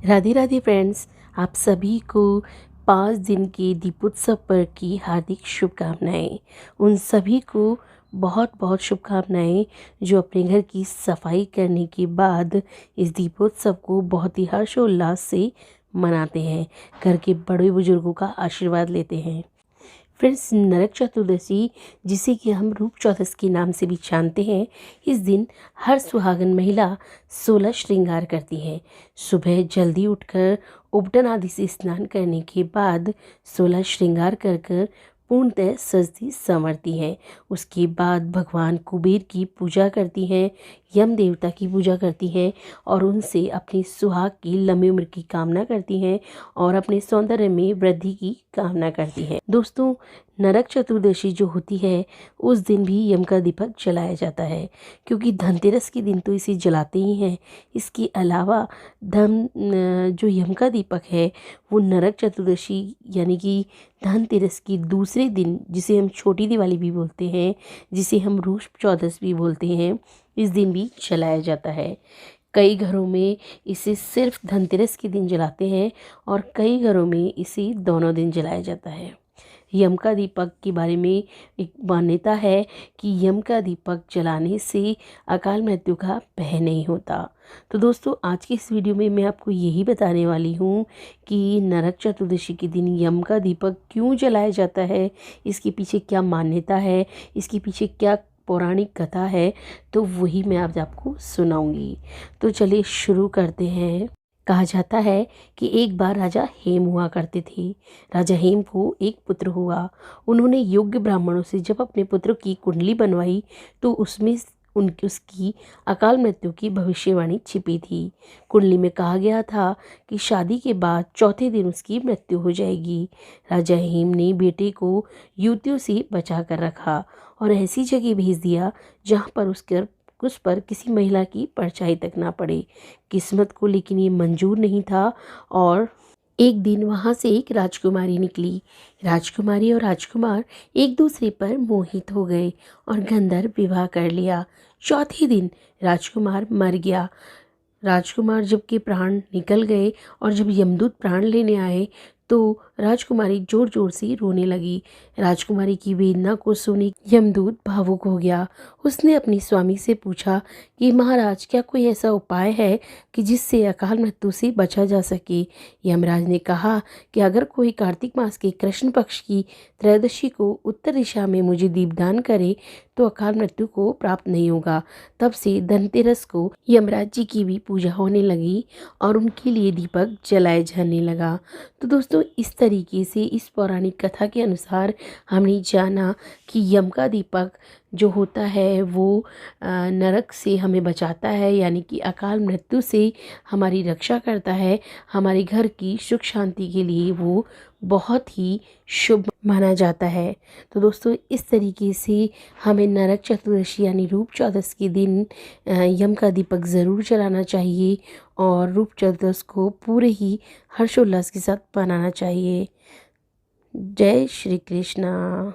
Radhe Radhe friends, आप सभी को 5 दिन के दीपोत्सव पर की हार्दिक शुभकामनाएं। उन सभी को बहुत बहुत शुभकामनाएं जो अपने घर की सफाई करने के बाद इस दीपोत्सव को बहुत ही हर्षोल्लास से मनाते हैं, घर के बड़े बुजुर्गों का आशीर्वाद लेते हैं। फ्रेंड्स, नरक चतुर्दशी, जिसे कि हम रूप चौदस के नाम से भी जानते हैं, इस दिन हर सुहागन महिला 16 श्रृंगार करती है। सुबह जल्दी उठकर उबटन आदि से स्नान करने के बाद 16 श्रृंगार कर कर पूर्णतः सजती संवरती हैं। उसके बाद भगवान कुबेर की पूजा करती हैं, यम देवता की पूजा करती हैं और उनसे अपनी सुहाग की लंबी उम्र की कामना करती हैं और अपने सौंदर्य में वृद्धि की कामना करती हैं। दोस्तों, नरक चतुर्दशी जो होती है उस दिन भी यम का दीपक जलाया जाता है, क्योंकि धनतेरस के दिन तो इसे जलाते ही हैं। इसके अलावा जो यम का दीपक है वो नरक चतुर्दशी यानी कि धनतेरस की दूसरे दिन, जिसे हम छोटी दिवाली भी बोलते हैं, जिसे हम रूप चौदस भी बोलते हैं, इस दिन भी जलाया जाता है। कई घरों में इसे सिर्फ धनतेरस के दिन जलाते हैं और कई घरों में इसे दोनों दिन जलाया जाता है। यम का दीपक के बारे में एक मान्यता है कि यम का दीपक जलाने से अकाल मृत्यु का भय नहीं होता। तो दोस्तों, आज की इस वीडियो में मैं आपको यही बताने वाली हूँ कि नरक चतुर्दशी के दिन यम का दीपक क्यों जलाया जाता है, इसके पीछे क्या मान्यता है, इसके पीछे क्या पौराणिक कथा है, तो वही मैं आज आपको सुनाऊंगी। तो चलिए शुरू करते हैं। कहा जाता है कि एक बार राजा हेम हुआ करते थे। राजा हेम को एक पुत्र हुआ। उन्होंने योग्य ब्राह्मणों से जब अपने पुत्र की कुंडली बनवाई तो उसमें उसकी अकाल मृत्यु की भविष्यवाणी छिपी थी। कुंडली में कहा गया था कि शादी के बाद चौथे दिन उसकी मृत्यु हो जाएगी। राजा हेम ने बेटे को युवतियों से बचा कर रखा और ऐसी जगह भेज दिया जहाँ पर उस पर किसी महिला की परछाई तक ना पड़े। किस्मत को लेकिन ये मंजूर नहीं था और एक दिन वहाँ से एक राजकुमारी निकली। राजकुमारी और राजकुमार एक दूसरे पर मोहित हो गए और गंधर्व विवाह कर लिया। चौथे दिन राजकुमार मर गया। राजकुमार जब के प्राण निकल गए और जब यमदूत प्राण लेने आए तो राजकुमारी जोर जोर से रोने लगी। राजकुमारी की वेदना को सुनी यमदूत भावुक हो गया। उसने अपनी स्वामी से पूछा कि महाराज, क्या कोई ऐसा उपाय है कि जिससे अकाल मृत्यु से बचा जा सके। यमराज ने कहा कि अगर कोई कार्तिक मास के कृष्ण पक्ष की त्रयोदशी को उत्तर दिशा में मुझे दीपदान करे तो अकाल मृत्यु को प्राप्त नहीं होगा। तब से धनतेरस को यमराज जी की भी पूजा होने लगी और उनके लिए दीपक जलाया जाने लगा। तो दोस्तों, इस तरीके से इस पौराणिक कथा के अनुसार हमने जाना कि यम का दीपक जो होता है वो नरक से हमें बचाता है, यानी कि अकाल मृत्यु से हमारी रक्षा करता है। हमारे घर की सुख शांति के लिए वो बहुत ही शुभ माना जाता है। तो दोस्तों, इस तरीके से हमें नरक चतुर्दशी यानी रूप चौदस के दिन यम का दीपक ज़रूर जलाना चाहिए और रूप चौदस को पूरे ही हर्षोल्लास के साथ मनाना चाहिए। जय श्री कृष्णा।